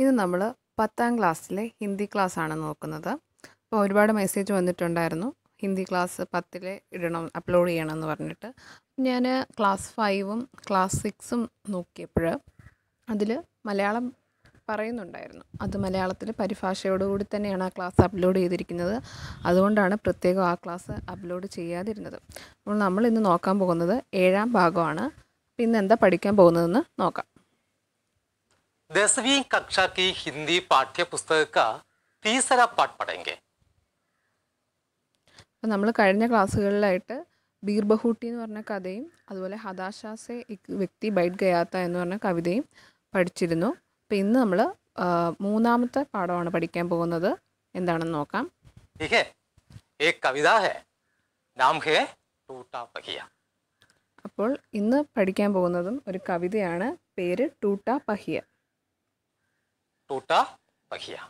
ഇത് നമ്മൾ 10ാം ക്ലാസ്സിലെ ഹിന്ദി ക്ലാസ്സാണ് നോക്കുന്നത്. അപ്പോൾ ഒരുപാട് മെസ്സേജ് വന്നിട്ടുണ്ടായിരുന്നു, ഹിന്ദി ക്ലാസ് 10ലെ ഇടണം, അപ്ലോഡ് ചെയ്യണമെന്ന് പറഞ്ഞിട്ട്. ഞാൻ ക്ലാസ് 5ഉം ക്ലാസ് 6ഉം നോക്കിയപ്പോൾ അതിൽ മലയാളം പറയുന്നുണ്ടായിരുന്നു. അത് മലയാളത്തിൽ പരിഭാഷയോടുകൂടി തന്നെയാണ് ആ ക്ലാസ് അപ്ലോഡ് ചെയ്തിരിക്കുന്നത്. അതുകൊണ്ടാണ് പ്രത്യേകം ആ ക്ലാസ് അപ്ലോഡ് ചെയ്യാതിരുന്നത്. അപ്പോൾ നമ്മൾ ഇന്ന് നോക്കാൻ പോകുന്നത് 7ാം ഭാഗമാണ്. പിന്നെ എന്താ പഠിക്കാൻ പോകുന്നതെന്ന് നോക്കാം. 10वीं कक्षा की हिंदी पाठ्य पुस्तक का तीसरा पाठ पढ़ेंगे. അപ്പോൾ നമ്മൾ കഴിഞ്ഞ ക്ലാസ്സുകളിലായിട്ട് ബീർ ബഹൂട്ടി എന്ന് പറഞ്ഞ കഥയും അതുപോലെ ഹതാശാസെ ഇക് വ്യക്തി ബൈറ്റ് ഗയാത്ത എന്ന് പറഞ്ഞ കവിതയും പഠിച്ചിരുന്നു. അപ്പോൾ ഇന്ന് നമ്മൾ മൂന്നാമത്തെ പാഠമാണ് പഠിക്കാൻ പോകുന്നത്. എന്താണെന്ന് നോക്കാം. ठीक है, एक कविता है, नाम है टूटा पहिया. അപ്പോൾ ഇന്ന് പഠിക്കാൻ പോകുന്നതും ഒരു കവിതയാണ്. പേര് ടൂട്ടാ പഹിയ. टूटा पहिया.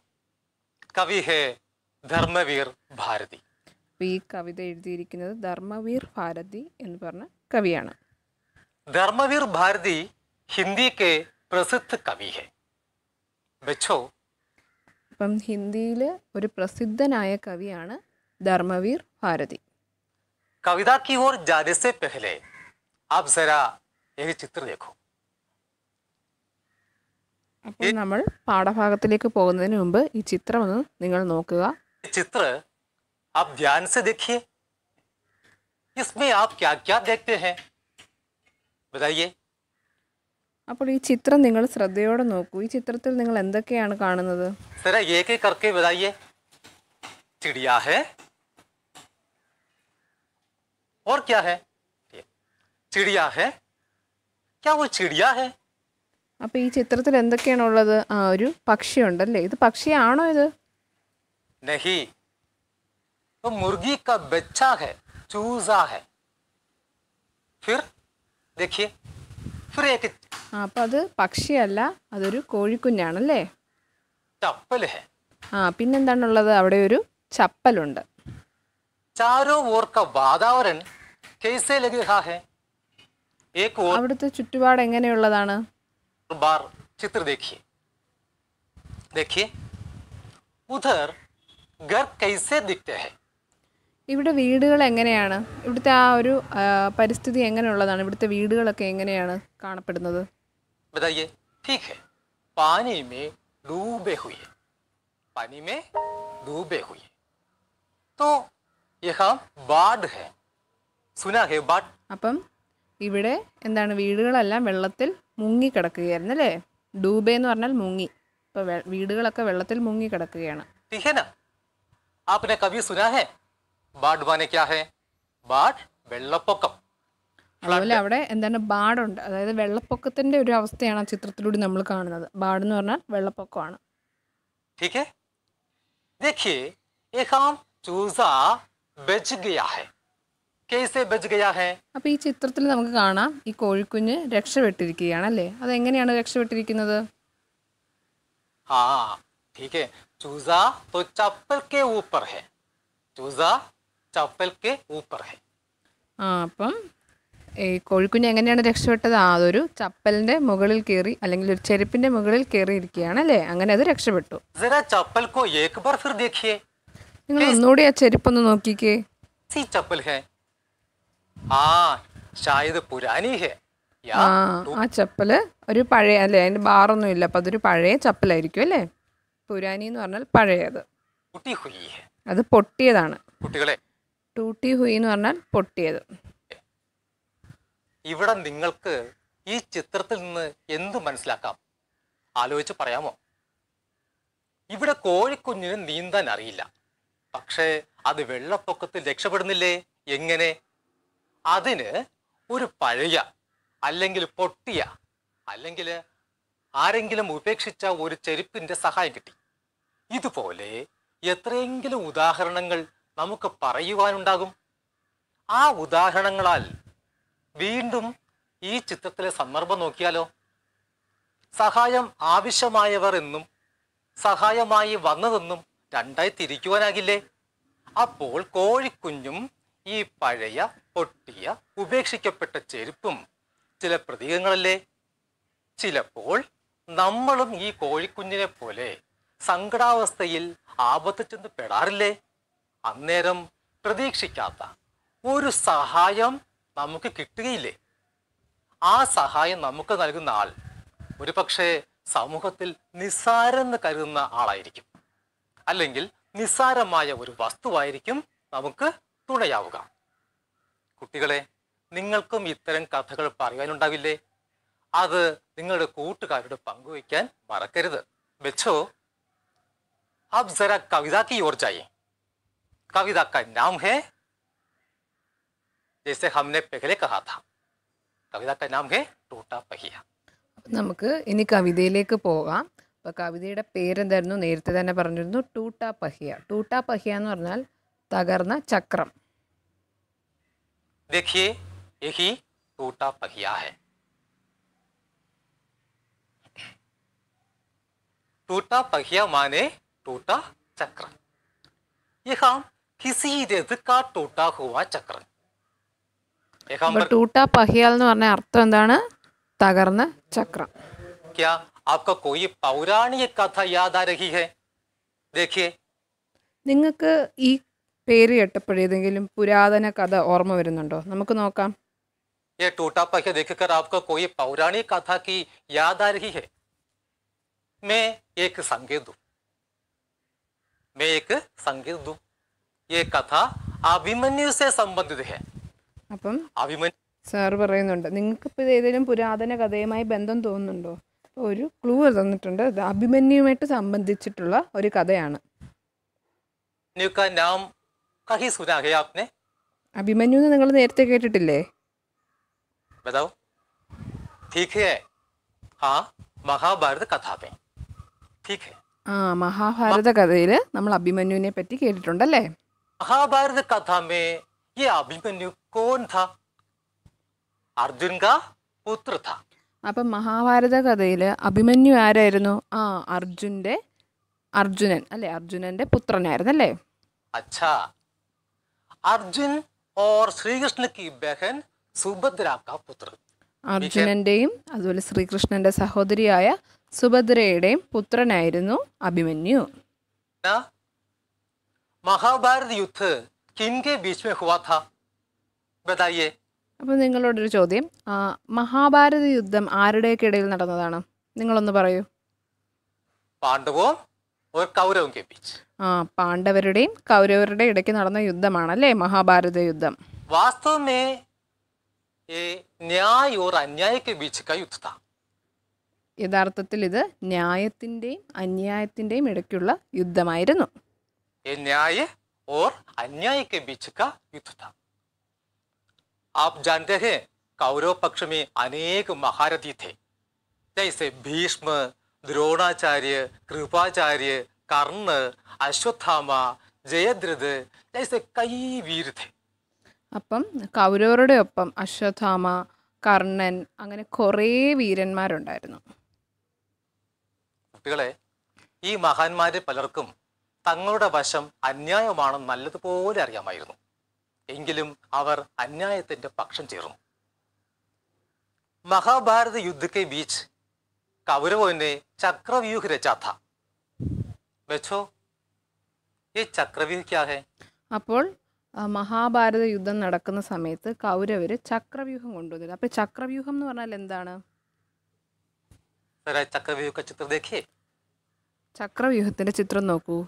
कवि है धर्मवीर भारती. അപ്പോൾ ഈ കവിത എഴുതിയിരിക്കുന്നത് ധർമ്മവീർ ഭാരതി എന്ന് പറഞ്ഞ കവിയാണ്. धर्मवीर भारती हिंदी के प्रसिद्ध कवि है. बच्चों, അപ്പം ഹിന്ദിയിൽ ഒരു പ്രസിദ്ധനായ കവിയാണ് ധർമ്മവീർ ഭാരതി. कविता की ओर जाने से पहले आप जरा एक चित्र देखो. അപ്പോൾ നമ്മൾ പാഠഭാഗത്തിലേക്ക് പോകുന്നതിന് മുമ്പ് ഈ ചിത്രം ഒന്ന് നിങ്ങൾ നോക്കുക. ये चित्र आप ध्यान से देखिए. इसमें आप क्या क्या देखते हैं, बताइए. അപ്പോൾ ഈ ചിത്രം നിങ്ങൾ ശ്രദ്ധയോടെ നോക്കൂ. ഈ ചിത്രത്തിൽ നിങ്ങൾ എന്തൊക്കെയാണ് കാണുന്നത്? जरा एक एक करके बताइए. चिड़िया है, और क्या है? चिड़िया है. क्या वो चिड़िया है? അപ്പോൾ ഈ ചിത്രത്തിൽ എന്തൊക്കെയാണ് ഉള്ളത്? ഒരു പക്ഷിയുണ്ടല്ലേ? ഇത് പക്ഷിയാണോ ഇത്? नहीं, तो मुर्गी का बच्चा है, चूजा है. फिर देखिए, फिर एक അപ്പോൾ അത് പക്ഷിയല്ല, അതൊരു കോഴിക്കുഞ്ഞാണല്ലേ? चप्पल है. പിന്നെന്താണുള്ളത്? അവിടെ ഒരു ചപ്പലുണ്ട്. चारों ओर का वातावरण कैसे लग रहा है? एक और അവിടുത്തെ ചുറ്റുപാട് എങ്ങനെയുള്ളതാണ്? बार चित्र देखिए. देखिए, उधर घर कैसे दिखते हैं? ഇവിടെ വീടുകൾ എങ്ങനെയാണ്? ഇവിടുത്തെ ആ ഒരു പരിസ്ഥിതി എങ്ങനെയുള്ളതാണ്? ഇവിടുത്തെ വീടുകളൊക്കെ എങ്ങനെയാണ് കാണപ്പെടുന്നത്? बताइए. ठीक है, पानी में डूबे हुए, पानी में डूबे हुए. तो यहाँ बाढ़ है, सुना है बाढ़? അപ്പം ഇവിടെ എന്താണ്? വീടുകളെല്ലാം വെള്ളത്തിൽ മുങ്ങിക്കിടക്കുകയായിരുന്നു അല്ലേ? ഡൂബെ എന്ന് പറഞ്ഞാൽ മുങ്ങി. ഇപ്പോൾ വീടുകളൊക്കെ വെള്ളത്തിൽ മുങ്ങിക്കിടക്കുകയാണ്. ठीक है ना. आपने कभी सुना है बाढ़ माने क्या है? बाढ़ വെള്ളപ്പൊക്കം. അതുപോലെ അവിടെ എന്താണ്? ബാടുണ്ട്. അതായത് വെള്ളപ്പൊക്കത്തിൻ്റെ ഒരു അവസ്ഥയാണ് ആ ചിത്രത്തിലൂടെ നമ്മൾ കാണുന്നത്. ബാഡ് എന്ന് പറഞ്ഞാൽ വെള്ളപ്പൊക്കമാണ്. ठीक है, देखिए, एक आम चूजा बच गया है. कैसे बच गया है? അപ്പോൾ ഈ ചിത്രത്തിൽ നമുക്ക് കാണാം ഈ കോഴിക്കുഞ്ഞ് രക്ഷപ്പെട്ടിരിക്കുകയാണ് അല്ലേ? അതെങ്ങനെയാണ് രക്ഷപ്പെട്ടിരിക്കുന്നത്? हाँ, ठीक है. चूजा तो चप्पल के ऊपर है. चूजा चप्पल के ऊपर है. അപ്പം ഈ കോഴിക്കുഞ്ഞ് എങ്ങനെയാണ് രക്ഷപ്പെട്ടത്? അതൊരു ചപ്പലിൻ്റെ മുകളിൽ കയറി, അല്ലെങ്കിൽ ഒരു ചെരുപ്പിൻ്റെ മുകളിൽ കയറി ഇരിക്കുകയാണ് അല്ലേ? അങ്ങനെ അത് രക്ഷപ്പെട്ടു. जरा चप्पल को एक बार फिर देखिए. നിങ്ങൾ ഒന്നുകൂടി ആ ചെരുപ്പൊന്ന് നോക്കിക്കേ. सी चप्पल है. हाँ, शायद पुरानी है या ആ ചപ്പല് ഒരു പഴയ അല്ലേ? അതിൻ്റെ ബാറൊന്നും ഇല്ല. അപ്പം അതൊരു പഴയ ചപ്പലായിരിക്കും അല്ലേ? പുരാനി എന്ന് പറഞ്ഞാൽ പഴയത്. टूटी हुई है. അത് പൊട്ടിയതാണ്. കുട്ടികളെ, ടൂട്ടി ഹുയി എന്ന് പറഞ്ഞാൽ പൊട്ടിയത്. ഇവിടെ നിങ്ങൾക്ക് ഈ ചിത്രത്തിൽ നിന്ന് എന്ത് മനസ്സിലാക്കാം? ആലോചിച്ച് പറയാമോ? ഇവിടെ കോഴിക്കുഞ്ഞിന് നീന്താൻ അറിയില്ല, പക്ഷേ അത് വെള്ളപ്പൊക്കത്തിൽ രക്ഷപ്പെടുന്നില്ലേ? എങ്ങനെ? അതിന് ഒരു പഴയ, അല്ലെങ്കിൽ പൊട്ടിയ, അല്ലെങ്കിൽ ആരെങ്കിലും ഉപേക്ഷിച്ച ഒരു ചെരുപ്പിന്റെ സഹായം കിട്ടി. ഇതുപോലെ എത്രയെങ്കിലും ഉദാഹരണങ്ങൾ നമുക്ക് പറയുവാനുണ്ടാകും. ആ ഉദാഹരണങ്ങളാൽ വീണ്ടും ഈ ചിത്രത്തിലെ സന്ദർഭം നോക്കിയാലോ? സഹായം ആവശ്യമായവർ എന്നും സഹായമായി വന്നതെന്നും രണ്ടായി തിരിക്കുവാനാകില്ലേ? അപ്പോൾ കോഴിക്കുഞ്ഞും ഈ പഴയ, പൊട്ടിയ, ഉപേക്ഷിക്കപ്പെട്ട ചെരുപ്പും ചില പ്രതീകങ്ങളല്ലേ? ചിലപ്പോൾ നമ്മളും ഈ കോഴിക്കുഞ്ഞിനെ പോലെ സങ്കടാവസ്ഥയിൽ ആപത്ത് ചെന്ന് പെടാറില്ലേ? അന്നേരം പ്രതീക്ഷിക്കാത്ത ഒരു സഹായം നമുക്ക് കിട്ടുകയില്ലേ? ആ സഹായം നമുക്ക് നൽകുന്ന ആൾ ഒരു പക്ഷേ സമൂഹത്തിൽ നിസ്സാരെന്ന് കരുതുന്ന ആളായിരിക്കും, അല്ലെങ്കിൽ നിസ്സാരമായ ഒരു വസ്തുവായിരിക്കും നമുക്ക് തുണയാവുക. കുട്ടികളെ, നിങ്ങൾക്കും ഇത്തരം കഥകൾ പറയാനുണ്ടാവില്ലേ? അത് നിങ്ങളുടെ കൂട്ടുകാരോട് പങ്കുവയ്ക്കാൻ മറക്കരുത്. ബച്ചോ, अब जरा कविता की ओर जाइए. कविता का नाम है, जैसे हमने पहले कहा था, कविता का नाम है टूटा पहिया. നമുക്ക് ഇനി കവിതയിലേക്ക് പോകാം. അപ്പോൾ കവിതയുടെ പേരെന്തായിരുന്നു? നേരത്തെ തന്നെ പറഞ്ഞിരുന്നു, ടൂട്ടാ പഹിയ. ടൂട്ടാ പഹിയ എന്ന് പറഞ്ഞാൽ തകർന്ന ചക്രം. देखिए, यही टूटा पहिया है. टूटा पहिया माने टूटा चक्र. यहाँ किसी रथ का टूटा हुआ चक्र. यहाँ അപ്പോൾ ടൂട്ടാ പഹിയ എന്ന് പറഞ്ഞ അർത്ഥം എന്താണ്? തകർന്ന ചക്രം. क्या आपका कोई पौराणिक कथा याद आ रही है? देखिए, നിങ്ങൾക്ക് ഈ പേര് കേട്ടപ്പോഴേതെങ്കിലും പുരാതന കഥ ഓർമ്മ വരുന്നുണ്ടോ? നമുക്ക് നോക്കാം. ये टूटा पहिया देखकर आपको कोई पौराणिक कथा की याद आ रही है? मैं एक संकेत दूं. ये कथा अभिमन्यु से संबंधित है. അപ്പം अभिमन्यु സാർ പറയുന്നുണ്ട്, നിങ്ങൾക്കിപ്പോൾ ഇത് ഏതെങ്കിലും പുരാതന കഥയുമായി ബന്ധം തോന്നുന്നുണ്ടോ? അപ്പോൾ ഒരു ക്ലൂ തന്നിട്ടുണ്ട്. ഇത് അഭിമന്യുമായിട്ട് സംബന്ധിച്ചിട്ടുള്ള ഒരു കഥയാണ്. का नाम कहीं सुना है आपने? അഭിമന്യു എന്ന് നിങ്ങൾ നേരത്തെ കേട്ടിട്ടില്ലേ? बताओ. ठीक है, हाँ, महाभारत कथा में. ठीक है, ആ, മഹാഭാരത കഥയിൽ നമ്മൾ അഭിമന്യുവിനെ പറ്റി കേട്ടിട്ടുണ്ടല്ലേ? महाभारत कथा में ये अभिमन्यु कौन था? अर्जुन का पुत्र था. അപ്പം മഹാഭാരത കഥയിൽ അഭിമന്യു ആരായിരുന്നു? ആ, അർജുനൻ അല്ലേ? അർജുനൻ്റെ പുത്രനായിരുന്നു അല്ലേ? अच्छा, अर्जुन और श्री कृष्ण की बहन सुभद्रा का पुत्र. അർജുനൻ്റെയും അതുപോലെ ശ്രീകൃഷ്ണൻ്റെ സഹോദരിയായ സുഭദ്രയുടെയും പുത്രനായിരുന്നു അഭിമന്യു. ना, महाभारत युद्ध किनके बीच में हुआ था? बताइए. അപ്പോൾ നിങ്ങളോടൊരു ചോദ്യം, മഹാഭാരത യുദ്ധം ആരുടെയൊക്കെ ഇടയിൽ നടന്നതാണ്? നിങ്ങളൊന്ന് പറയൂ. पांडवों और कौरवों के बीच. ആ, പാണ്ഡവരുടെയും കൗരവരുടെയും ഇടയ്ക്ക് നടന്ന യുദ്ധമാണല്ലേ മഹാഭാരത യുദ്ധം. वास्तव में ये न्याय और अन्याय के बीच का युद्ध था. യഥാർത്ഥത്തിൽ ഇത് ന്യായത്തിൻ്റെയും അന്യായത്തിൻ്റെയും ഇടയ്ക്കുള്ള യുദ്ധമായിരുന്നു. ये न्याय और अन्याय के बीच का युद्ध था. आप जानते हैं, कौरव पक्ष में अनेक महारथी थे, जैसे भीष्म, द्रोणाचार्य, कृपाचार्य, कर्ण, अश्वत्थामा, जयद्रथ जैसे कई वीर थे. അപ്പം കൗരവരുടെ ഒപ്പം അശ്വത്ഥാമ, കർണൻ, അങ്ങനെ കുറേ വീരന്മാരുണ്ടായിരുന്നു. കുട്ടികളെ, ഈ മഹാന്മാരെ പലർക്കും തങ്ങളുടെ വശം അന്യായമാണെന്ന് നല്ലതുപോലെ അറിയാമായിരുന്നു. എങ്കിലും അവർ അന്യായത്തിന്റെ പക്ഷം ചേർന്നു. महाभारत युद्ध के बीच कौरवों ने चक्रव्यूह रचा था. बच्चों, ये चक्रव्यूह क्या है? അപ്പോൾ മഹാഭാരത യുദ്ധം നടക്കുന്ന സമയത്ത് കൗരവർ ചക്രവ്യൂഹം കൊണ്ടുവന്നത്. അപ്പോൾ ചക്രവ്യൂഹം എന്ന് പറഞ്ഞാൽ എന്താണ്? जरा चक्रव्यूह का चित्र देखिए. ചക്രവ്യൂഹത്തിൻ്റെ ചിത്രം നോക്കൂ.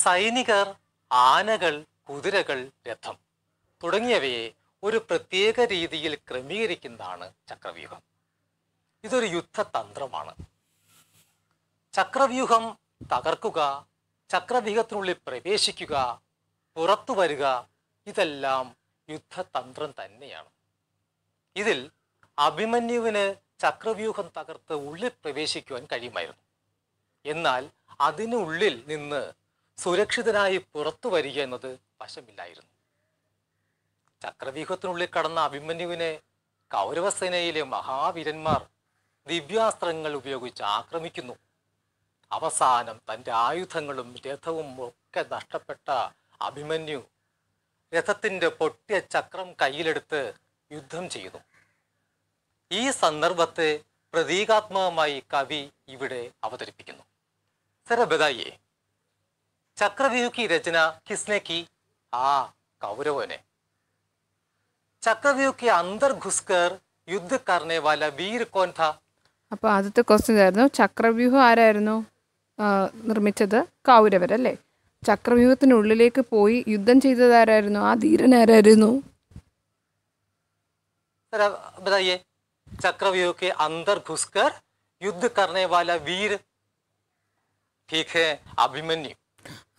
സൈനികർ, ആനകൾ, കുതിരകൾ, രഥം തുടങ്ങിയവയെ ഒരു പ്രത്യേക രീതിയിൽ ക്രമീകരിക്കുന്നതാണ് ചക്രവ്യൂഹം. ഇതൊരു യുദ്ധതന്ത്രമാണ്. ചക്രവ്യൂഹം തകർക്കുക, ചക്രവ്യൂഹത്തിനുള്ളിൽ പ്രവേശിക്കുക, പുറത്തു വരിക, ഇതെല്ലാം യുദ്ധതന്ത്രം തന്നെയാണ്. ഇതിൽ അഭിമന്യുവിന് ചക്രവ്യൂഹം തകർത്ത് ഉള്ളിൽ പ്രവേശിക്കുവാൻ കഴിയുമായിരുന്നു. എന്നാൽ അതിനുള്ളിൽ നിന്ന് സുരക്ഷിതനായി പുറത്തു വരിക എന്നത് വശമില്ലായിരുന്നു. ചക്രവ്യൂഹത്തിനുള്ളിൽ കടന്ന അഭിമന്യുവിനെ കൗരവസേനയിലെ മഹാവീരന്മാർ ദിവ്യാസ്ത്രങ്ങൾ ഉപയോഗിച്ച് ആക്രമിക്കുന്നു. അവസാനം തൻ്റെ ആയുധങ്ങളും രഥവും ഒക്കെ നഷ്ടപ്പെട്ട അഭിമന്യു രഥത്തിൻ്റെ പൊട്ടിയ ചക്രം കയ്യിലെടുത്ത് യുദ്ധം ചെയ്യുന്നു. ഈ സന്ദർഭത്തെ പ്രതീകാത്മകമായി കവി ഇവിടെ അവതരിപ്പിക്കുന്നു. സര ബതായിയെ, चक्रव्यूह की रचना किसने की? कौरवों ने. चक्रव्यूह के अंदर घुसकर युद्ध करने वाला वीर कौन था? അപ്പോൾ ആദ്യത്തെ ക്വസ്റ്റ്യൻ ആയിരുന്നു ചക്രവ്യൂഹം ആരായിരുന്നു നിർമ്മിച്ചത്? കൗരവരല്ലേ. ചക്രവ്യൂഹത്തിനുള്ളിലേക്ക് പോയി യുദ്ധം ചെയ്തത് ആരായിരുന്നു? ആ ധീരൻ ആരായിരുന്നു? बताइए, चक्रव्यूह के अंदर घुसकर युद्ध करने वाला वीर, ठीक है, अभिमन्यु.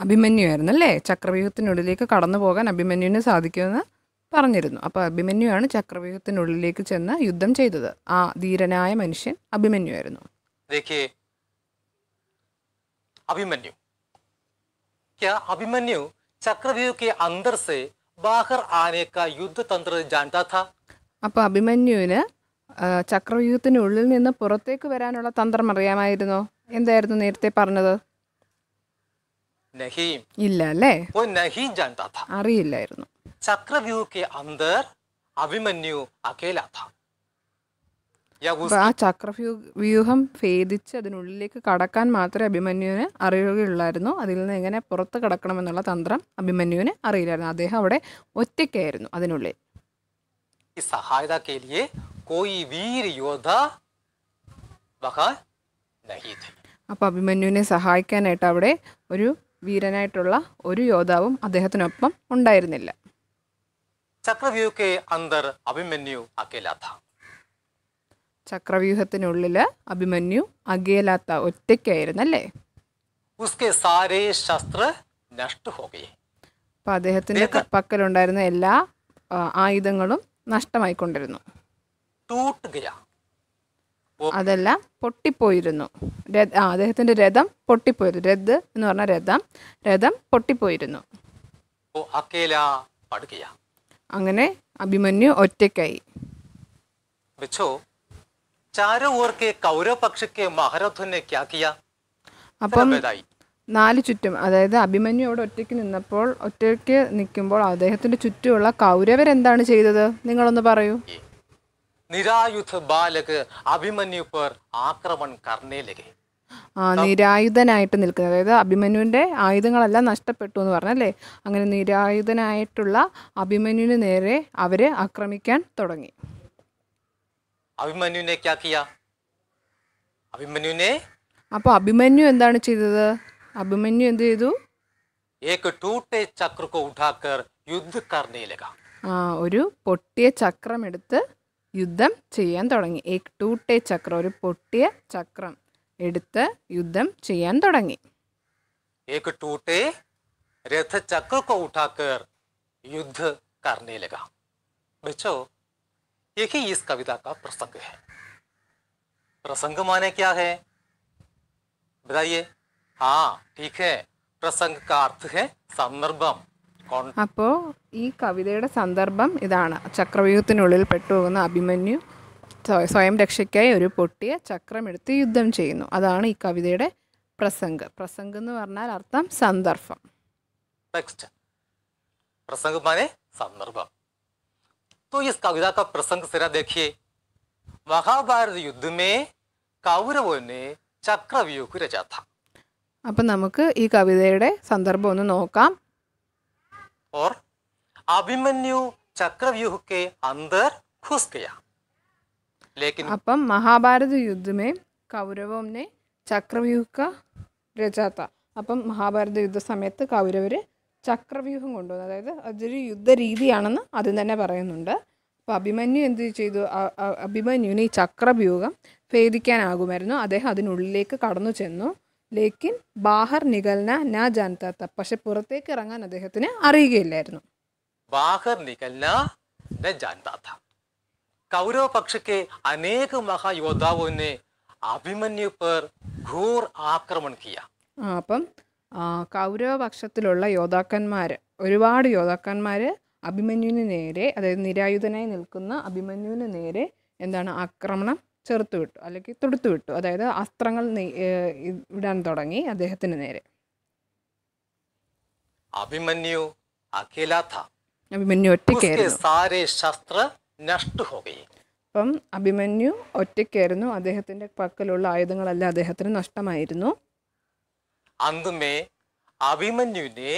അഭിമന്യു ആയിരുന്നു അല്ലേ. ചക്രവ്യൂഹത്തിനുള്ളിലേക്ക് കടന്നു പോകാൻ അഭിമന്യുവിന് സാധിക്കുമെന്ന് പറഞ്ഞിരുന്നു. അപ്പോൾ അഭിമന്യുവാണ് ചക്രവ്യൂഹത്തിനുള്ളിലേക്ക് ചെന്ന് യുദ്ധം ചെയ്തത്. ആ ധീരനായ മനുഷ്യൻ അഭിമന്യു ആയിരുന്നു. देखिए, अभिमन्यु, क्या अभिमन्यु चक्रव्यूह के अंदर से बाहर आने का युद्ध तंत्र जानता था? അപ്പോൾ അഭിമന്യുവിന് ചക്രവ്യൂഹത്തിനുള്ളിൽ നിന്ന് പുറത്തേക്ക് വരാനുള്ള തന്ത്രം അറിയാമായിരുന്നോ? എന്തായിരുന്നു നേരത്തെ പറഞ്ഞത്? नहीं, ഇല്ല അല്ലേ. वो नहीं जानता था. അറിയില്ലായിരുന്നു. चक्रव्यूह के अंदर अभिमन्यु अकेला था. या അപ്പോൾ ആ ചക്രവ്യൂഹം ഭേദിച്ച് അതിനുള്ളിലേക്ക് കടക്കാൻ മാത്രമേ അഭിമന്യുവിന് അറിയുകയുള്ളായിരുന്നു. അതിൽ നിന്ന് എങ്ങനെ പുറത്ത് കടക്കണമെന്നുള്ള തന്ത്രം അഭിമന്യുവിന് അറിയില്ലായിരുന്നു. അദ്ദേഹം അവിടെ ഒറ്റയ്ക്കായിരുന്നു അതിനുള്ളിൽ. की सहायता के लिए कोई वीर योद्धा वहां नहीं थे. അപ്പോൾ അഭിമന്യുവിനെ സഹായിക്കാനായിട്ട് അവിടെ ഒരു വീരനായിട്ടുള്ള ഒരു യോദ്ധാവും അദ്ദേഹത്തിനൊപ്പം ഉണ്ടായിരുന്നില്ല. चक्रव्यूह के अंदर अभिमन्यु अकेला था. ചക്രവ്യൂഹത്തിനുള്ളിൽ അഭിമന്യു അകേലാത്ത ഒറ്റയ്ക്കായിരുന്നല്ലേ. उसके सारे शस्त्र नष्ट हो गए. അപ്പോൾ അദ്ദേഹത്തിൻ്റെ പക്കലുണ്ടായിരുന്ന എല്ലാ ആയുധങ്ങളും നഷ്ടമായിക്കൊണ്ടിരുന്നു. टूट गया. അതെല്ലാം പൊട്ടിപ്പോയിരുന്നു. അദ്ദേഹത്തിൻ്റെ രഥം പൊട്ടിപ്പോയിരുന്നു. രഥ് എന്ന് പറഞ്ഞ രഥം പൊട്ടിപ്പോയിരുന്നു. वो अकेला पड़ गया. അങ്ങനെ അഭിമന്യു ഒറ്റയ്ക്കായി. बच्चों, चारों ओर के कौरव पक्ष के महारथों ने क्या किया? അപ്പം बताइए. നാല് ചുറ്റും, അതായത് അഭിമന്യു അവിടെ ഒറ്റയ്ക്ക് നിൽക്കുമ്പോൾ അദ്ദേഹത്തിൻ്റെ ചുറ്റുമുള്ള കൗരവരെന്താണ് ചെയ്തത്? നിങ്ങളൊന്ന് പറയൂ. निरायुध बालक अभिमन्यु पर आक्रमण करने लगे. നിരായുധനായിട്ട് നിൽക്കുന്നത്, അതായത് അഭിമന്യുവിൻ്റെ ആയുധങ്ങളെല്ലാം നഷ്ടപ്പെട്ടു എന്ന് പറഞ്ഞല്ലേ. അങ്ങനെ നിരായുധനായിട്ടുള്ള അഭിമന്യുവിന് നേരെ അവർ ആക്രമിക്കാൻ തുടങ്ങി. अभिमन्यु ने क्या किया? अभिमन्यु ने അപ്പോൾ അഭിമന്യു എന്താണ് ചെയ്തത്? അഭിമന്യു എന്ത് ചെയ്തു? एक टूटे चक्र को उठाकर युद्ध करने लगा. ഒരു പൊട്ടിയ ചക്രം എടുത്ത് യുദ്ധം ചെയ്യാൻ തുടങ്ങി. एक टूटे ചക്രം, ഒരു പൊട്ടിയ ചക്രം എടുത്ത് യുദ്ധം ചെയ്യാൻ തുടങ്ങി. एक टूटे रथ चक्र को उठाकर युद्ध करने लगा. बच्चों, यही इस कविता का प्रसंग है. प्रसंग माने क्या है? बताइए. हाँ, ठीक है, प्रसंग का अर्थ है संदर्भम. അപ്പോൾ ഈ കവിതയുടെ സന്ദർഭം ഇതാണ്. ചക്രവ്യൂഹത്തിനുള്ളിൽ പെട്ടുപോകുന്ന അഭിമന്യു സ്വയം രക്ഷയ്ക്കായി ഒരു പൊട്ടിയ ചക്രം എടുത്ത് യുദ്ധം ചെയ്യുന്നു. അതാണ് ഈ കവിതയുടെ പ്രസംഗ്. പ്രസംഗ് എന്ന് പറഞ്ഞാൽ അർത്ഥം സന്ദർഭം. टेक्स्ट. प्रसंग माने संदर्भ. तो इस कविता का प्रसंग जरा देखिए. महाभारत युद्ध में कौरवों ने चक्रव्यूह को रचा था. അപ്പം നമുക്ക് ഈ കവിതയുടെ സന്ദർഭം ഒന്ന് നോക്കാം. और अभिमन्यु चक्रव्यूह के अंदर घुस गया. लेकिन അപ്പം മഹാഭാരത യുദ്ധമേ കൗരവോം ने ചക്രവ്യൂഹ का रचा था. അപ്പം മഹാഭാരത യുദ്ധ സമയത്ത് കൗരവർ ചക്രവ്യൂഹം കൊണ്ടുവന്നു. അതായത് അതൊരു യുദ്ധരീതിയാണെന്ന് ആദ്യം തന്നെ പറയുന്നുണ്ട്. അപ്പോൾ അഭിമന്യു എന്ത് ചെയ്തു? അഭിമന്യുവിന് ഈ ചക്രവ്യൂഹം ഭേദിക്കാനാകുമായിരുന്നു. അദ്ദേഹം അതിനുള്ളിലേക്ക് കടന്നു ചെന്നു. ലേക്കിൻ ബാഹർ നികൽന നാ ജാൻതാത്ത, പക്ഷെ പുറത്തേക്ക് ഇറങ്ങാൻ അദ്ദേഹത്തിന് അറിയുകയില്ലായിരുന്നു. बाहर निकलना न जानता था. कौरव पक्ष के अनेक महायोद्धाओं ने अभिमन्यु पर घोर आक्रमण किया. അപ്പം കൗരവ പക്ഷത്തിലുള്ള ഒരുപാട് യോദ്ധാക്കന്മാർ അഭിമന്യുവിന് നേരെ, അതായത് നിരായുധനായി നിൽക്കുന്ന അഭിമന്യുവിന് നേരെ ആക്രമണം ചെറുത്തുവിട്ടു, അല്ലെങ്കിൽ തൊടുത്തുവിട്ടു. അതായത് അസ്ത്രങ്ങൾ ഇടാൻ തുടങ്ങി അദ്ദേഹത്തിന് നേരെ. अभिमन्यु अकेला था. അഭിമന്യു उसके ഒറ്റയ്ക്കായിരുന്നു. सारे शस्त्र नष्ट हो गए. അപ്പം അഭിമന്യു ഒറ്റയ്ക്കായിരുന്നു. അദ്ദേഹത്തിൻ്റെ പക്കലുള്ള ആയുധങ്ങളെല്ലാം അദ്ദേഹത്തിന് നഷ്ടമായിരുന്നു. अंत में अभिमन्यु ने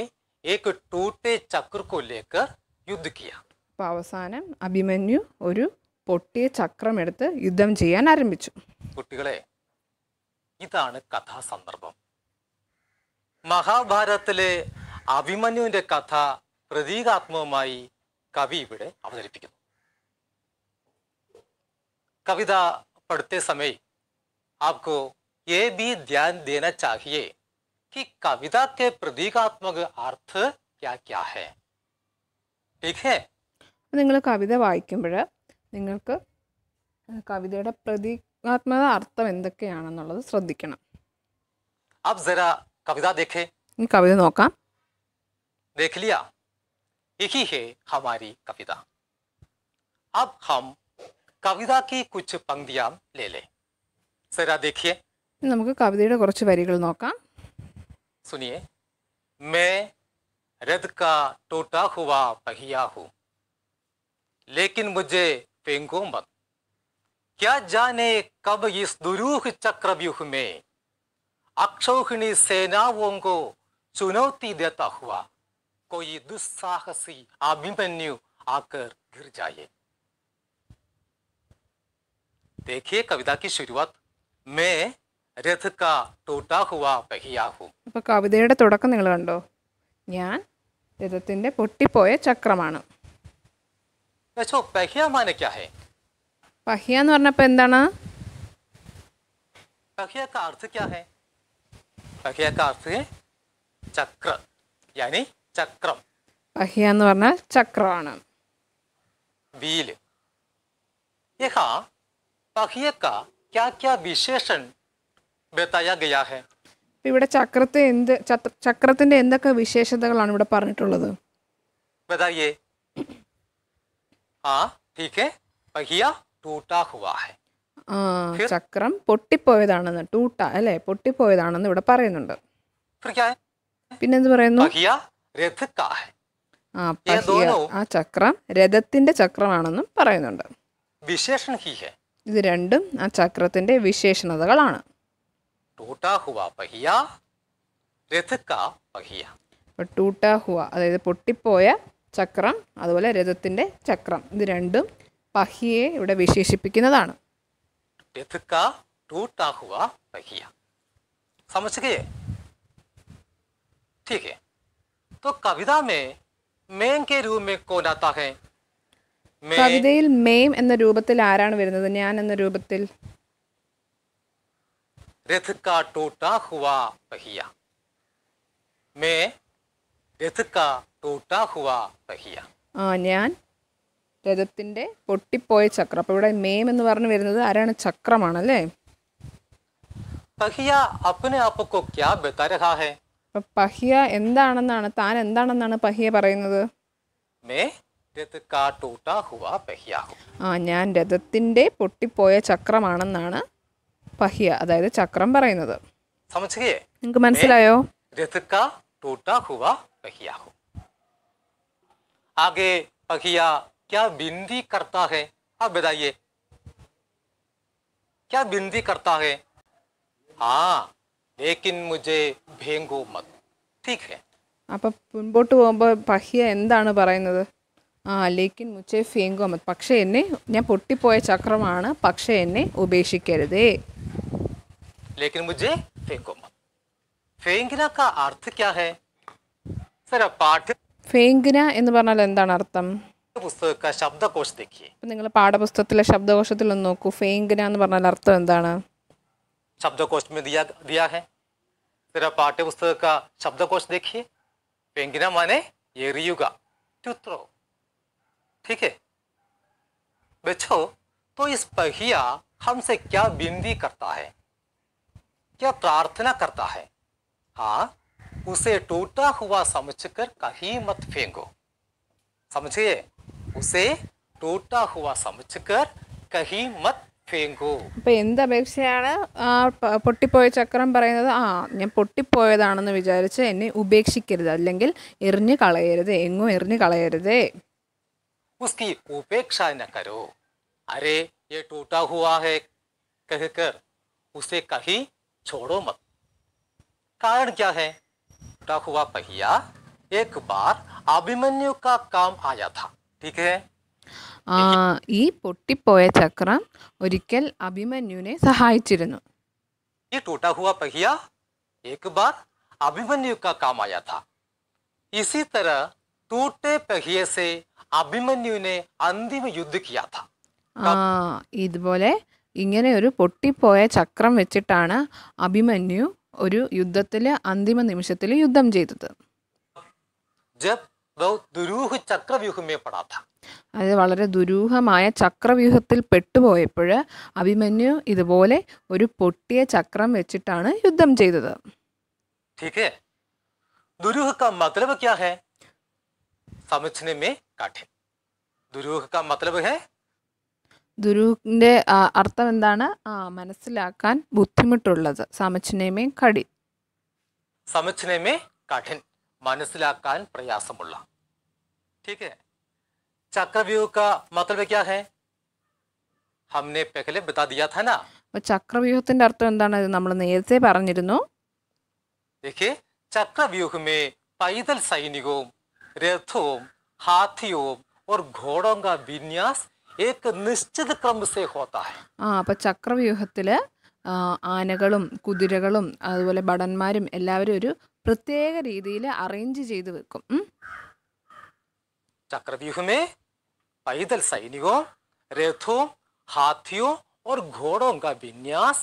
एक टूटे चक्र को लेकर युद्ध किया. അപ്പോൾ അവസാനം അഭിമന്യു ഒരു പൊട്ടിയ ചക്രമെടുത്ത് യുദ്ധം ചെയ്യാൻ ആരംഭിച്ചു. കുട്ടികളെ, ഇതാണ് കഥാസന്ദർഭം. മഹാഭാരതത്തിലെ അഭിമന്യുവിന്റെ കഥ പ്രതീകാത്മകമായി കവി ഇവിടെ അവതരിപ്പിക്കുന്നു. कविता पढ़ते समय आपको ये भी ध्यान देना चाहिए कि कविता के प्रतीकात्मक अर्थ क्या क्या है. ठीक है? നിങ്ങൾ കവിത വായിക്കുമ്പോൾ നിങ്ങൾക്ക് കവിതയുടെ പ്രതീകാത്മക അർത്ഥം എന്തൊക്കെയാണെന്നുള്ളത് ശ്രദ്ധിക്കണം. अब जरा कविता देखें. ഈ കവിത നോക്കാം. देख लिया? यही है हमारी कविता. अब हम कविता की कुछ पंक्तियां ले लें. जरा देखिए. നമുക്ക് കവിതയുടെ കുറച്ച് വരികൾ നോക്കാം. सुनिए. मैं रथ का टूटा हुआ पहिया हूं, लेकिन मुझे फेंको मत. क्या जाने कब इस दुरूह चक्रव्यूह में अक्षौहिणी सेनाओं को चुनौती देता हुआ कोई दुस्साहसी अभिमन्यु आकर गिर जाए. देखिए कविता की शुरुआत. मैं रथ का टूटा हुआ पहिया हूं. അപ്പോൾ കവിതയുടെ തുടക്കം നിങ്ങൾ കണ്ടോ? ഞാൻ രഥത്തിൻ്റെ പൊട്ടിപ്പോയ ചക്രമാണ്. बच्चों, पहिया माने क्या है? പഹ്യ എന്ന് പറഞ്ഞപ്പോൾ എന്താണ്? पहिया का अर्थ क्या है? पहिया का अर्थ है चक्र, यानी चक्रम, പഹ്യ എന്ന് പറഞ്ഞാൽ ചക്രമാണ്. व्हील. यहाँ पहिए का क्या क्या विशेषण बताया गया है? അപ്പോൾ ഇവിടെ ചക്രത്തിൻ്റെ എന്തൊക്കെ വിശേഷതകളാണ് ഇവിടെ പറഞ്ഞിട്ടുള്ളത്? बताइए. हाँ ठीक है, पहिया टूटा हुआ है. ചക്രം പൊട്ടിപ്പോയതാണെന്ന്, ടൂട്ട അല്ലേ, പൊട്ടിപ്പോയതാണെന്ന് ഇവിടെ പറയുന്നുണ്ട്. फिर क्या है? പിന്നെന്ത് പറയുന്നു? पहिया रथ का है. പഹ്യ, ആ ചക്രം രഥത്തിന്റെ ചക്രമാണെന്നും പറയുന്നുണ്ട്. विशेषण ही है. ഇത് രണ്ടും ആ ചക്രത്തിന്റെ വിശേഷണതകളാണ്. टूटा हुआ पहिया, रथ का पहिया. അപ്പോൾ ടൂട്ട ഹുവ അതായത് പൊട്ടിപ്പോയ ചക്രം, അതുപോലെ രഥത്തിന്റെ ചക്രം, ഇത് രണ്ടും പഹ്യയെ ഇവിടെ വിശേഷിപ്പിക്കുന്നതാണ്. रथ का टूटा हुआ पहिया. समझ गए? ठीक है. तो कविता में मैं के रूप में कौन आता है? मैं. കവിതയിൽ മേം എന്ന രൂപത്തിൽ ആരാണ് വരുന്നത്? ഞാൻ എന്ന രൂപത്തിൽ. रथ का टूटा हुआ पहिया. मैं रथ का टूटा हुआ पहिया. ഞാൻ രഥത്തിന്റെ പൊട്ടിപ്പോയ ചക്രം. അപ്പോൾ ഇവിടെ മേം എന്ന് പറഞ്ഞു വരുന്നത് ആരാണ്? ചക്രമാണല്ലേ. पहिया अपने आप को क्या बता रहा है? അപ്പം പഹ്യ എന്താണെന്നാണ്, താൻ എന്താണെന്നാണ് പഹ്യ പറയുന്നത്? मैं रथ का टूटा हुआ पहिया हूँ. ഞാൻ രഥത്തിന്റെ പൊട്ടിപ്പോയ ചക്രമാണെന്നാണ് പഹ്യ, അതായത് ചക്രം പറയുന്നത്. समझ गए? നിങ്ങൾക്ക് മനസ്സിലായോ? रथ का टूटा हुआ पहिया हूँ. आगे पहिया क्या बिंदी करता है? आप बताइए, क्या बिंदी करता है? हाँ, लेकिन मुझे भेंगो मत. ठीक है. അപ്പം മുൻപോട്ട് പോകുമ്പോൾ പഹ്യ എന്താണ് പറയുന്നത്? ലേക്കിൻ മുച്ചേ ഫേങ്കോ മത്, പക്ഷേ എന്നെ, ഞാൻ പൊട്ടിപ്പോയ ചക്രമാണ്, പക്ഷേ എന്നെ ഉപേക്ഷിക്കരുതേ. लेकिन मुझे फेंको मत. फेंकना का अर्थ क्या है? सर पाठ्य ഫേങ്കിന എന്ന് പറഞ്ഞാൽ എന്താണ് അർത്ഥം? पुस्तक का शब्दकोश देखिए. അപ്പം നിങ്ങൾ പാഠപുസ്തകത്തിലെ ശബ്ദകോശത്തിൽ ഒന്ന് നോക്കൂ. ഫേങ്കിന എന്ന് പറഞ്ഞാൽ അർത്ഥം എന്താണ്? शब्दकोश में दिया है. जरा पाठ्य पुस्तक का शब्दकोश देखिए. फेंकना माने एरियुगा, टुत्रो. ठीक है बच्चों, तो इस पहिया हमसे क्या विनती करता है, क्या प्रार्थना करता है? हाँ, उसे टूटा हुआ समझकर कहीं मत फेंको. समझिए, उसे टूटा हुआ समझकर कहीं मत फेंको. അപ്പം എന്തപേക്ഷയാണ് ആ പൊട്ടിപ്പോയ ചക്രം പറയുന്നത്? ഞാൻ പൊട്ടിപ്പോയതാണെന്ന് വിചാരിച്ച് എന്നെ ഉപേക്ഷിക്കരുത്, അല്ലെങ്കിൽ എറിഞ്ഞു കളയരുത്, എങ്ങും എറിഞ്ഞു കളയരുതേ. उसकी उपेक्षा न करो. अरे ये टूटा हुआ है कहकर उसे कहीं छोड़ो मत। कारण क्या है? टूटा हुआ पहिया एक बार अभिमन्यु का काम आया था। ठीक है, ഈ പൊട്ടിപ്പോയ ചക്രം ഒരിക്കൽ അഭിമന്യുവിനെ സഹായിച്ചിരുന്നു. ये टूटा हुआ पहिया एक बार अभिमन्यु का काम आया था। इसी तरह टूटे पहिए से अभिमन्यु ने अंतिम युद्ध किया था। ഇതുപോലെ ഇങ്ങനെ ഒരു പൊട്ടിപ്പോയ ചക്രം വെച്ചിട്ടാണ് അഭിമന്യു ഒരു യുദ്ധത്തിൽ അന്തിമ നിമിഷത്തിൽ യുദ്ധം ചെയ്തത്. जब वह दुरूह चक्रव्यूह में पड़ा था। അത് വളരെ ദുരൂഹമായ ചക്രവ്യൂഹത്തിൽ പെട്ടുപോയപ്പോൾ അഭിമന്യു ഇതുപോലെ ഒരു പൊട്ടിയ ചക്രം വെച്ചിട്ടാണ് യുദ്ധം ചെയ്തത്. ठीक है, दुरूह का मतलब क्या है? समझने में कठिन। दुरूह का मतलब है ദുരൂഹിന്റെ അർത്ഥം എന്താണ്? മനസ്സിലാക്കാൻ ബുദ്ധിമുട്ടുള്ളത്. സമച്ഛനേമേ കടി. समझने में कठिन, മനസ്സിലാക്കാൻ പ്രയാസമുള്ള. ठीक है, चक्रव्यूह का मतलब क्या है? हमने पहले बता दिया था ना. അപ്പോൾ ചക്രവ്യൂഹത്തിന്റെ അർത്ഥം എന്താണ്? ഇത് നമ്മൾ നേരത്തെ പറഞ്ഞിരുന്നു. देखिए, चक्रव्यूह में पैदल सैनिकों, रथों, हाथियों और घोड़ों का विन्यास एक निश्चित क्रम से होता है. അപ്പോൾ ചക്രവ്യൂഹത്തിൽ ആനകളും കുതിരകളും അതുപോലെ ഭടന്മാരും എല്ലാവരും ഒരു പ്രത്യേക രീതിയിൽ അറേഞ്ച് ചെയ്ത് വെക്കും. चक्रव्यूह में पैदल सैनिकों, रथों, हाथियों और घोड़ों का विन्यास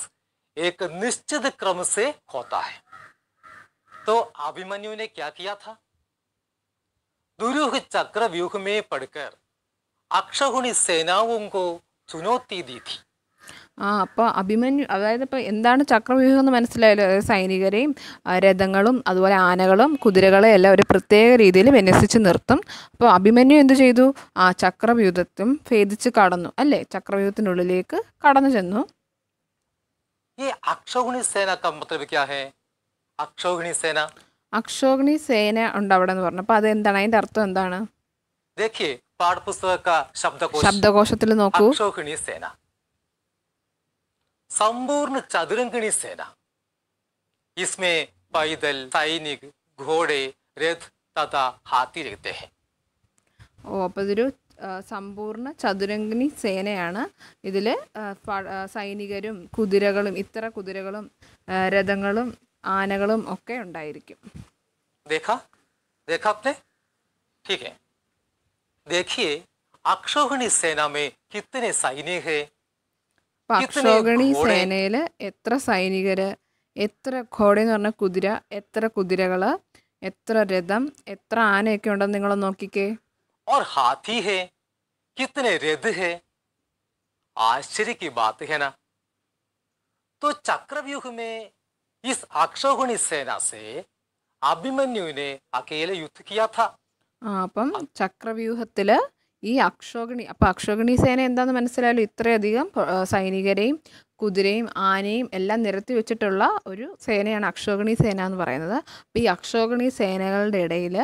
एक निश्चित क्रम से होता है. तो अभिमन्यु ने क्या किया था? दुरूह चक्रव्यूह में पड़कर अक्षौहिणी सेनाओं को चुनौती दी थी. അപ്പോൾ അഭിമന്യു, അതായത് ഇപ്പോൾ എന്താണ് ചക്രവ്യൂഹം എന്ന് മനസ്സിലായല്ലോ. അതായത് സൈനികരെയും രഥങ്ങളും അതുപോലെ ആനകളും കുതിരകളെയും എല്ലാം ഒരു പ്രത്യേക രീതിയിൽ വിന്യസിച്ച് നിർത്തും. അപ്പോൾ അഭിമന്യു എന്ത് ചെയ്തു? ചക്രവ്യൂഹത്തും ഭേദിച്ച് കടന്നു അല്ലേ, ചക്രവ്യൂഹത്തിനുള്ളിലേക്ക് കടന്നു ചെന്നു. ये अक्षौहिणी सेना का मतलब क्या है? अक्षौहिणी सेना, അക്ഷോഹിണി സേന ഉണ്ട് അവിടെ എന്ന് പറഞ്ഞു. അപ്പോൾ അതെന്താണ്? അതിൻ്റെ അർത്ഥം എന്താണ്? देखिए पाठ्यपुस्तक का शब्दकोश. ശബ്ദകോശത്തിൽ നോക്കൂ. अक्षौहिणी सेना संपूर्ण चतुरंगिणी सेना. इसमें पैदल सैनिक, घोड़े, रथ तथा हाथी रहते हैं. അപ്പോൾ ഇതൊരു സമ്പൂർണ്ണ ചതുരംഗിണി സേനയാണ്. ഇതിൽ സൈനികരും കുതിരകളും ഇത്ര കുതിരകളും രഥങ്ങളും ആനകളും ഒക്കെ ഉണ്ടായിരിക്കും. देखा देखा आपने? ठीक है, देखिए अक्षौहिणी सेना में कितने सैनिक है? അപ്പോൾ അക്ഷോഹിണി സേനയിൽ എത്ര സൈനികര്, എത്ര ഘോഡ എന്ന് പറഞ്ഞ കുതിര, എത്ര കുതിരകള്, എത്ര രഥം, എത്ര ആനയൊക്കെ ഉണ്ടെന്ന് നിങ്ങൾ നോക്കിക്കേ. और हाथी है, कितने रथ है? आश्चर्य की बात है ना. तो चक्रव्यूह में इस अक्षौहिणी सेना से अभिमन्यु ने अकेले युद्ध किया था. അപ്പം ചക്രവ്യൂഹത്തില് ഈ അക്ഷോഹിണി സേന എന്താന്ന് മനസ്സിലായാലും ഇത്രയധികം സൈനികരെയും കുതിരയും ആനയും എല്ലാം നിരത്തി വെച്ചിട്ടുള്ള ഒരു സേനയാണ് അക്ഷോഹിണി സേന എന്ന് പറയുന്നത്. അപ്പോൾ ഈ അക്ഷോഹിണി സേനകളുടെ ഇടയിൽ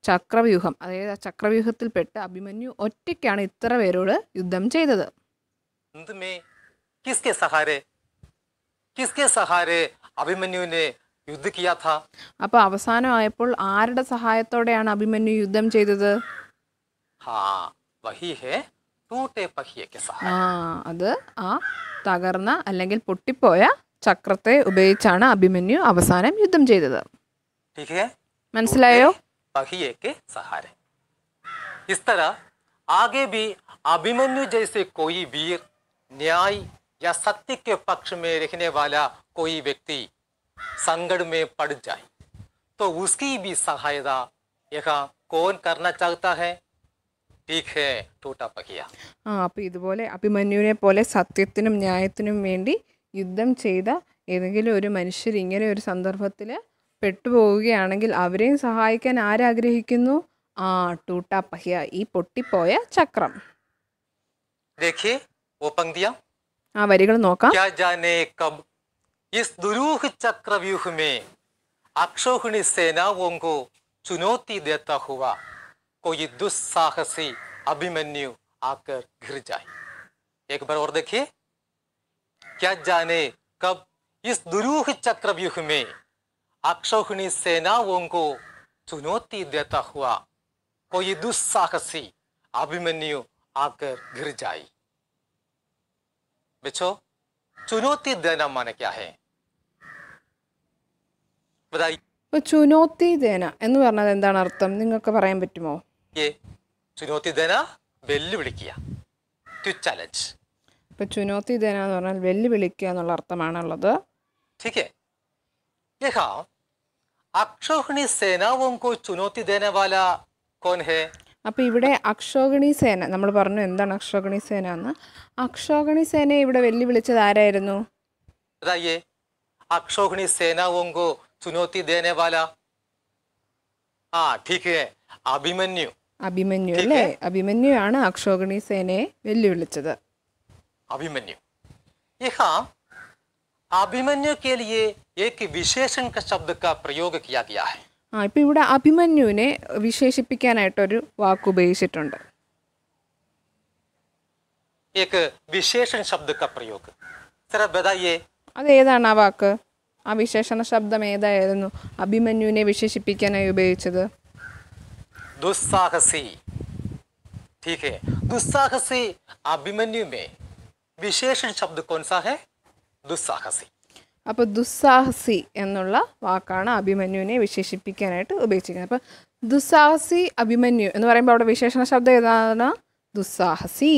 ചക്രവ്യൂഹം, അതായത് ആ ചക്രവ്യൂഹത്തിൽപ്പെട്ട് അഭിമന്യു ഒറ്റയ്ക്കാണ് ഇത്ര പേരോട് യുദ്ധം ചെയ്തത്. अंत में किसके सहारे अभिमन्यु ने युद्ध किया था? അപ്പോൾ അവസാനമായപ്പോൾ ആരുടെ സഹായത്തോടെയാണ് അഭിമന്യു യുദ്ധം ചെയ്തത്? हाँ, वही है टूटे पहिए के सहारे. അത് ആ തകർന്ന അല്ലെങ്കിൽ പൊട്ടിപ്പോയ ചക്രത്തെ ഉപയോഗിച്ചാണ് അഭിമന്യു അവസാനം യുദ്ധം ചെയ്തത്. ठीक है, മനസ്സിലായോ? पहिए के सहारे. इस तरह आगे भी अभिमन्यु जैसे कोई वीर, न्याय या सत्य के पक्ष में रहने वाला कोई व्यक्ति संकट में पड़ जाए तो उसकी भी सहायता यहाँ कौन करना चाहता है? ठीक है, टूटा पहिया. അപ്പോൾ ഇതുപോലെ അഭിമന്യുവിനെ പോലെ സത്യത്തിനും ന്യായത്തിനും വേണ്ടി യുദ്ധം ചെയ്ത ഏതെങ്കിലും ഒരു മനുഷ്യർ ഇങ്ങനെ ഒരു സന്ദർഭത്തിൽ പെട്ടുപോവുകയാണെങ്കിൽ അവരെയും സഹായിക്കാൻ ആരാഗ്രഹിക്കുന്നു? ടൂട്ടാ പഹിയ, ഈ പൊട്ടിപ്പോയ ചക്രം. देखिए वो पंक्तियां. വരികൾ നോക്കാം. क्या जाने कब इस दुरूह चक्रव्यूह में अक्षौहिणी सेनाओं को चुनौती देता हुआ कोई दुस्साहसी अभिमन्यु आकर घिर जाए. एक बार और देखिए, क्या जाने कब इस दुरूह चक्रव्यूह में अक्षौहिणी सेनाओं को चुनौती देता हुआ कोई दुस्साहसी अभिमन्यु आकर गिर जाए। बच्चों, चुनौती देना माने क्या है? बताइए। ഇപ്പോൾ ചുനോത്തി ദേന എന്ന് പറഞ്ഞത് എന്താണ് അർത്ഥം? നിങ്ങൾക്ക് പറയാൻ പറ്റുമോ? ये चुनौती देना വെല്ലുവിളിക്കുക, ടു ചാലഞ്ച്. ഇപ്പോൾ ചുനോത്തി ദേന എന്ന് പറഞ്ഞാൽ വെല്ലുവിളിക്കുക എന്നുള്ള അർത്ഥമാണുള്ളത്. ठीक है, यहाँ अक्षौहिणी सेनाओं को चुनौती देने वाला कौन है? അപ്പോൾ ഇവിടെ അക്ഷോഗണി സേന, നമ്മൾ പറഞ്ഞു എന്താണ് അക്ഷോഗണി സേന എന്ന്. അക്ഷോഗണി സേനയെ ഇവിടെ വെല്ലുവിളിച്ചത് ആരായിരുന്നു? बताइए, अक्षौहिणी सेनाओं को चुनौती देने वाला, हाँ ठीक है, अभिमन्यु. അഭിമന്യു അല്ലേ? അഭിമന്യു ആണ് അക്ഷോഗണി സേനയെ വെല്ലുവിളിച്ചത്. अभिमन्यु. यहाँ अभिमन्यु के लिए एक विशेषण का शब्द का प्रयोग किया गया है. ഇപ്പം ഇവിടെ അഭിമന്യുവിനെ വിശേഷിപ്പിക്കാനായിട്ടൊരു വാക്ക് ഉപയോഗിച്ചിട്ടുണ്ട്. एक विशेषण शब्द का प्रयोग, जरा बताइए. അതേതാണ് ആ വാക്ക്? ആ വിശേഷണ ശബ്ദം ഏതായിരുന്നു അഭിമന്യുവിനെ വിശേഷിപ്പിക്കാനായി ഉപയോഗിച്ചത്? दुस्साहसी. ठीक है, दुस्साहसी अभिमन्यु में विशेषण शब्द कौन सा है? दुस्साहसी. അപ്പോൾ ദുസ്സാഹസി എന്നുള്ള വാക്കാണ് അഭിമന്യുവിനെ വിശേഷിപ്പിക്കാനായിട്ട് ഉപയോഗിച്ചിരിക്കുന്നത്. അപ്പോൾ ദുസ്സാഹസി അഭിമന്യു എന്ന് പറയുമ്പോൾ അവിടെ വിശേഷണ ശബ്ദം ഏതാണ്? ദുസ്സാഹസി.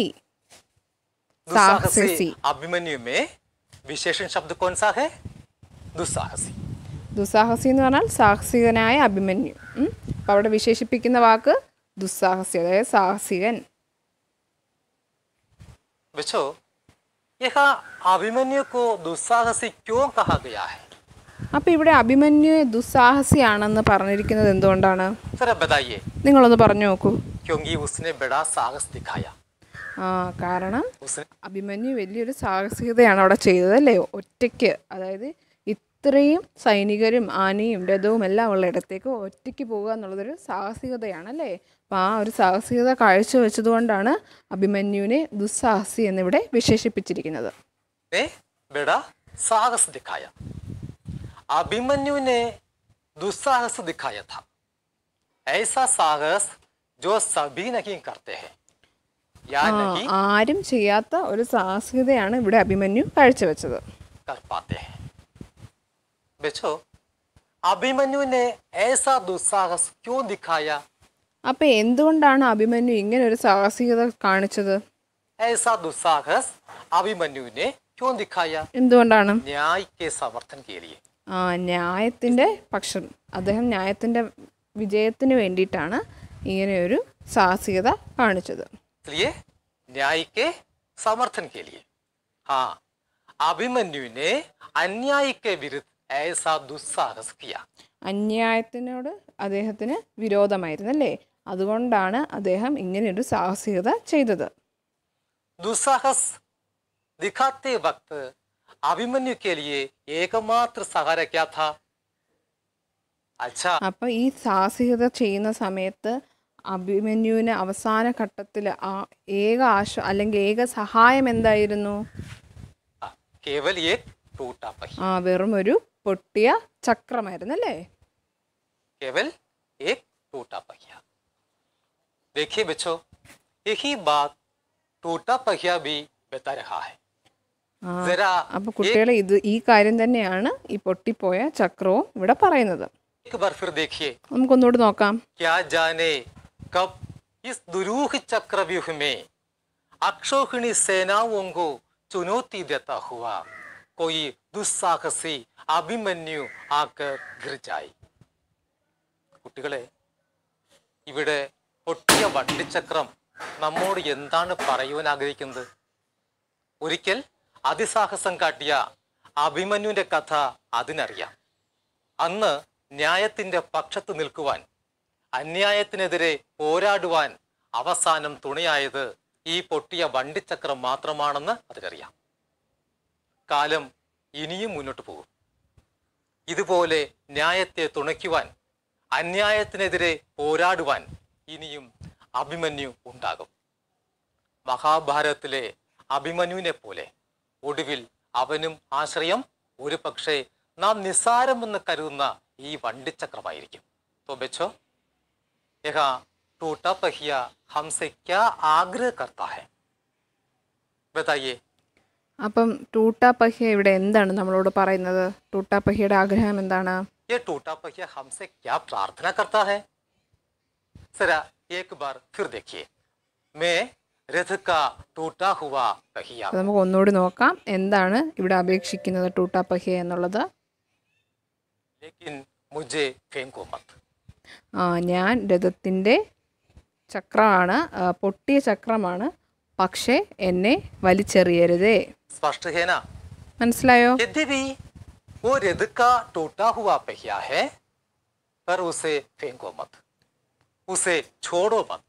दुस्साहसी अभिमन्यु में विशेषण शब्द कौन सा है? दुस्साहसी. ദുസ്സാഹസി എന്ന് പറഞ്ഞാൽ സാഹസികനായ അഭിമന്യു. അപ്പോൾ അവിടെ വിശേഷിപ്പിക്കുന്ന വാക്ക് ദുസ്സാഹസി, അതായത് സാഹസികൻ. बच्चों, यहाँ अभिमन्यु को दुस्साहसी क्यों कहा गया है? അപ്പോൾ ഇവിടെ അഭിമന്യു ദുസ്സാഹസിയാണെന്ന് പറഞ്ഞിരിക്കുന്നത് എന്തുകൊണ്ടാണ്? जरा बताइए. നിങ്ങളൊന്ന് പറഞ്ഞു നോക്കൂ. क्योंकि उसने बड़ा साहस दिखाया. കാരണം उसने അഭിമന്യു വലിയൊരു സാഹസികതയാണ് അവിടെ ചെയ്തത് അല്ലേ? ഒറ്റയ്ക്ക്, അതായത് ഇത്രയും സൈനികരും ആനയും രഥവും എല്ലാം ഉള്ള ഇടത്തേക്ക് ഒറ്റയ്ക്ക് പോകുക എന്നുള്ളതൊരു സാഹസികതയാണല്ലേ? അപ്പോൾ ആ ഒരു സാഹസികത കാഴ്ചവെച്ചതുകൊണ്ടാണ് അഭിമന്യുവിനെ ദുസ്സാഹസി എന്നിവിടെ വിശേഷിപ്പിച്ചിരിക്കുന്നത്. बड़ा साहस दिखाया. अभिमन्यु ने दुस्साहस दिखाया था. ऐसा साहस जो सभी नहीं करते हैं, या नहीं ആരും ചെയ്യാത്ത ഒരു സാഹസികതയാണ് ഇവിടെ അഭിമന്യു കാഴ്ചവെച്ചത്. कर पाते हैं. बच्चों, अभिमन्यु ने ऐसा दुस्साहस क्यों दिखाया? അപ്പോൾ എന്തുകൊണ്ടാണ് അഭിമന്യു ഇങ്ങനെ ഒരു സാഹസികത കാണിച്ചത്? ऐसा दुस्साहस अभिमन्यु ने क्यों दिखाया? എന്തുകൊണ്ടാണ്? न्याय के समर्थन के लिए. ന്യായത്തിൻ്റെ പക്ഷം, അദ്ദേഹം ന്യായത്തിൻ്റെ വിജയത്തിന് വേണ്ടിയിട്ടാണ് ഇങ്ങനെയൊരു സാഹസികത കാണിച്ചത്. इसलिए न्याय के समर्थन के लिए. हाँ, अभिमन्यु ने अन्याय के विरुद्ध ऐसा दुस्साहस किया. അന്യായത്തിനോട് അദ്ദേഹത്തിന് വിരോധമായിരുന്നു അല്ലേ? അതുകൊണ്ടാണ് അദ്ദേഹം ഇങ്ങനെയൊരു സാഹസികത ചെയ്തത്. दुस्साहस दिखाते वक्त अभिमन्यु के लिए एकमात्र सहारा क्या था? अच्छा, അപ്പോൾ ഈ സാഹസികത ചെയ്യുന്ന സമയത്ത് അഭിമന്യുവിന് അവസാന ഘട്ടത്തിൽ ആ ഏക അല്ലെങ്കിൽ ഏക സഹായം എന്തായിരുന്നു? केवल एक टूटा पहिया. വെറും ഒരു പൊട്ടിയ ചക്രമായിരുന്നു അല്ലേ? केवल एक टूटा पहिया. देखिए बच्चों, यही बात टूटा पहिया भी बता रहा है. जरा അപ്പോൾ കുട്ടികളെ ഈ കാര്യം തന്നെയാണ് ഈ പൊട്ടിപ്പോയ ചക്രവും ഇവിടെ പറയുന്നത്. एक बार फिर देखिए. നമുക്കൊന്നുകൂടി നോക്കാം. क्या जाने कब इस दुरूह चक्रव्यूह में अक्षौहिणी सेनाओं को चुनौती देता हुआ कोई दुस्साहसी अभिमन्यु आकर गिर जाए. കുട്ടികളെ, ഇവിടെ പൊട്ടിയ വണ്ടിച്ചക്രം നമ്മോട് എന്താണ് പറയുവാൻ ആഗ്രഹിക്കുന്നത്? ഒരിക്കൽ അതിസാഹസം കാട്ടിയ അഭിമന്യുവിന്റെ കഥ അതിനറിയാം. അന്ന് ന്യായത്തിന്റെ പക്ഷത്ത് നിൽക്കുവാൻ, അന്യായത്തിനെതിരെ പോരാടുവാൻ അവസാനം തുണയായത് ഈ പൊട്ടിയ വണ്ടിച്ചക്രം മാത്രമാണെന്ന് അതിനറിയാം. കാലം ഇനിയും മുന്നോട്ട് പോകും. ഇതുപോലെ ന്യായത്തെ തുണയ്ക്കുവാൻ, അന്യായത്തിനെതിരെ പോരാടുവാൻ ഇനിയും അഭിമന്യു ഉണ്ടാകും. മഹാഭാരതത്തിലെ അഭിമന്യുവിനെ പോലെ ഒടുവിൽ അവനും ആശ്രയം ഒരു പക്ഷേ നാം നിസ്സാരമെന്ന് കരുതുന്ന ഈ വണ്ടിച്ചക്രമായിരിക്കും. तो बच्चों यहाँ टूटा पहिया हमसे क्या आग्रह करता है बताइए. അപ്പം ടൂട്ടാ പഹ്യ ഇവിടെ എന്താണ് നമ്മളോട് പറയുന്നത്? ടൂട്ടാ പഹ്യയുടെ ആഗ്രഹം എന്താണ്? ये टूटा पहिया हमसे क्या प्रार्थना करता है? जरा एक बार फिर देखिए. मैं रथ का टूटा हुआ पहिया അപ്പോൾ നമുക്ക് ഒന്നുകൂടി നോക്കാം എന്താണ് ഇവിടെ അപേക്ഷിക്കുന്നത് ടൂട്ടാ പഹ്യ എന്നുള്ളത്. लेकिन मुझे फेंको मत. ഞാൻ രഥത്തിൻ്റെ ചക്രമാണ്, പൊട്ടിയ ചക്രമാണ്, പക്ഷേ എന്നെ വലിച്ചെറിയരുതേ. स्पष्ट है ना? മനസ്സിലായോ? यद्यपि वो रथ का टूटा हुआ पहिया है पर उसे फेंको मत, उसे छोड़ो मत.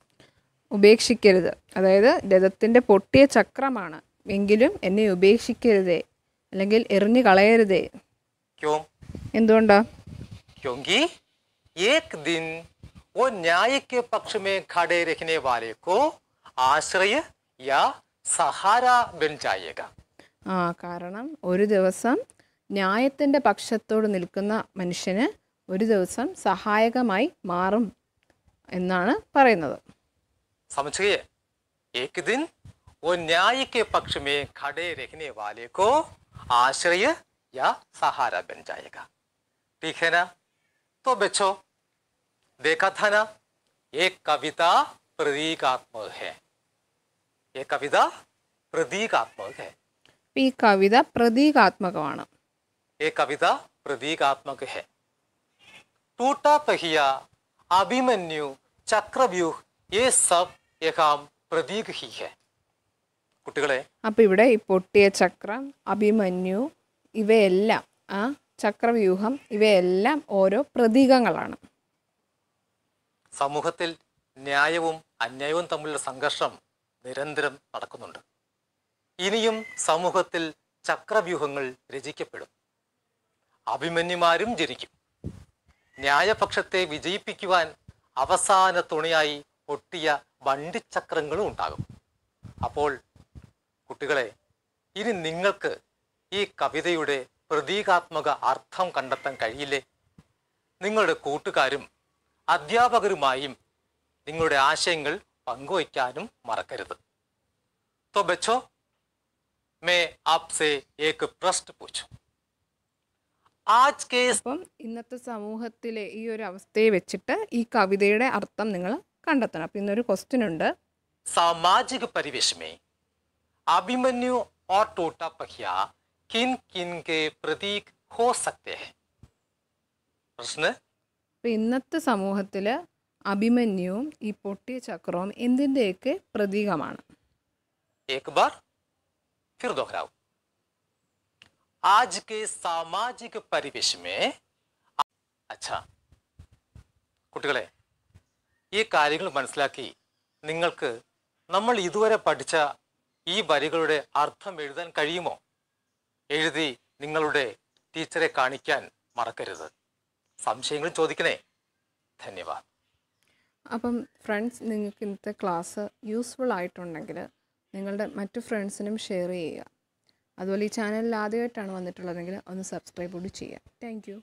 ഉപേക്ഷിക്കരുത്, അതായത് രഥത്തിൻ്റെ പൊട്ടിയ ചക്രമാണ് എങ്കിലും എന്നെ ഉപേക്ഷിക്കരുതേ, അല്ലെങ്കിൽ എറിഞ്ഞു കളയരുതേ. क्यों? എന്തുകൊണ്ടാ? क्योंकि एक दिन वो न्याय के पक्ष में खड़े रहने वाले को आश्रय या सहारा बन जाएगा. കാരണം ഒരു ദിവസം ന്യായത്തിൻ്റെ പക്ഷത്തോട് നിൽക്കുന്ന മനുഷ്യന് ഒരു ദിവസം സഹായകമായി മാറും എന്നാണ് പറയുന്നത്. समझ गए? एक दिन वो न्याय के पक्ष में खड़े रहने वाले को आश्रय या सहारा बन जाएगा. ठीक है ना? तो बच्चों देखा था ना, एक कविता प्रतीकात्मक है. ये कविता प्रतीकात्मक है. ഈ കവിത പ്രതീകാത്മകമാണ്. ये कविता प्रतीकात्मक है. टूटा पहिया, अभिमन्यु, चक्रव्यूह, ये सब एक प्रतीक ही है. കുട്ടികളെ, അപ്പോൾ ഇവിടെ ഈ പൊട്ടിയ ചക്രം, അഭിമന്യു, ഇവയെല്ലാം ചക്രവ്യൂഹം ഇവയെല്ലാം ഓരോ പ്രതീകങ്ങളാണ്. സമൂഹത്തിൽ ന്യായവും അന്യായവും തമ്മിലുള്ള സംഘർഷം നിരന്തരം നടക്കുന്നുണ്ട്. ഇനിയും സമൂഹത്തിൽ ചക്രവ്യൂഹങ്ങൾ രചിക്കപ്പെടും. അഭിമന്യുമാരും ജനിക്കും. ന്യായപക്ഷത്തെ വിജയിപ്പിക്കുവാൻ അവസാന തുണയായി പൊട്ടിയ വണ്ടിച്ചക്രങ്ങളും ഉണ്ടാകും. അപ്പോൾ കുട്ടികളെ, ഇനി നിങ്ങൾക്ക് ഈ കവിതയുടെ പ്രതീകാത്മക അർത്ഥം കണ്ടെത്താൻ കഴിയില്ലേ? നിങ്ങളുടെ കൂട്ടുകാരും അധ്യാപകരുമായും നിങ്ങളുടെ ആശയങ്ങൾ പങ്കുവയ്ക്കാനും മറക്കരുത്. तो बच्चों मैं आपसे एक प्रश्न पूछूं. आज के അപ്പം ഇന്നത്തെ സമൂഹത്തിലെ ഈ ഒരു അവസ്ഥയെ വെച്ചിട്ട് ഈ കവിതയുടെ അർത്ഥം നിങ്ങൾ കണ്ടെത്തണം. അപ്പം ഇന്നൊരു ക്വസ്റ്റ്യൻ ഉണ്ട്. सामाजिक परिवेश में अभिमन्यु और टूटा पहिया किन किन के प्रतीक हो सकते हैं? प्रश्न. അപ്പം ഇന്നത്തെ സമൂഹത്തിൽ അഭിമന്യുവും ഈ പൊട്ടിയ ചക്രവും എന്തിൻ്റെയൊക്കെ പ്രതീകമാണ്? एक बार फिर दोहराओ. आज के सामाजिक परिवेश में अच्छा കുട്ടികളെ, ഈ കാര്യങ്ങൾ മനസ്സിലാക്കി നിങ്ങൾക്ക് നമ്മൾ ഇതുവരെ പഠിച്ച ഈ വരികളുടെ അർത്ഥം എഴുതാൻ കഴിയുമോ? എഴുതി നിങ്ങളുടെ ടീച്ചറെ കാണിക്കാൻ മറക്കരുത്. സംശയങ്ങൾ ചോദിക്കണേ. ധന്യവാദ്. അപ്പം ഫ്രണ്ട്സ്, നിങ്ങൾക്ക് ഇന്നത്തെ ക്ലാസ് യൂസ്ഫുൾ ആയിട്ടുണ്ടെങ്കിൽ നിങ്ങളുടെ മറ്റു ഫ്രണ്ട്സിനും ഷെയർ ചെയ്യുക. അതുപോലെ ഈ ചാനലിൽ ആദ്യമായിട്ടാണ് വന്നിട്ടുള്ളതെങ്കിൽ ഒന്ന് സബ്സ്ക്രൈബ് കൂടി ചെയ്യുക. Thank you.